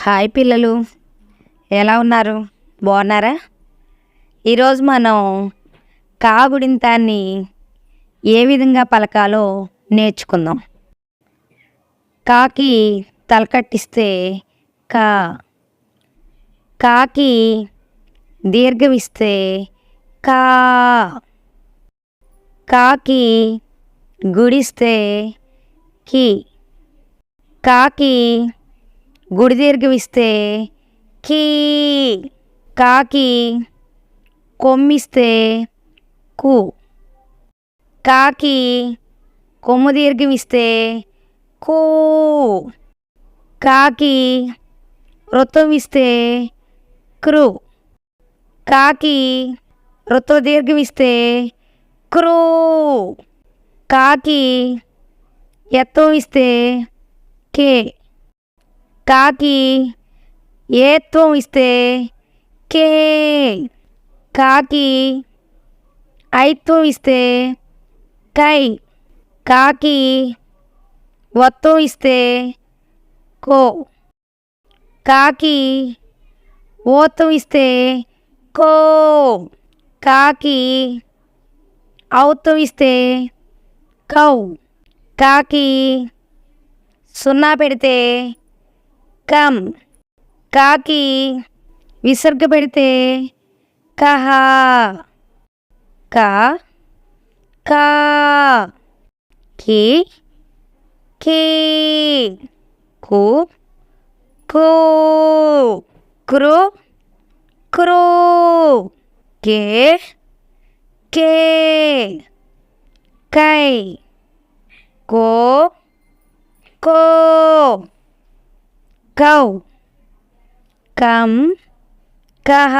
Hi పిల్లలు, ఎలా ఉన్నారు? బాగున్నారా? ఈరోజు మనం కాగుడింతాన్ని ఏ విధంగా పలకాలో నేర్చుకుందాం. కాకి తలకట్టిస్తే కా, కాకి దీర్ఘమిస్తే కా, కాకి గుడిస్తే కి, కాకి గుడి దీర్ఘమిస్తే కీ, కాకి కొమ్మిస్తే కు, కాకి కొమ్ము దీర్ఘమిస్తే కూ, కాకి వృత్తం ఇస్తే క్రు, కాకి వృత్త దీర్ఘమిస్తే క్రూ, కాకి ఎత్తం ఇస్తే కే, కాకి ఏత్వం ఇస్తే కే, కాకి ఐత్వం ఇస్తే కై, కాకి వత్తం ఇస్తే కో, కాకి ఓత్తం ఇస్తే కో, కాకి ఔత్తం ఇస్తే కౌ, కాకి సున్నా పెడితే కం, కాకి విసర్గ పెడితే కహ, క, కా, కి, కీ, కు, కూ, క్రు, క్రూ, కే, కే, కై, కో, కో, కౌ, కం, కహ.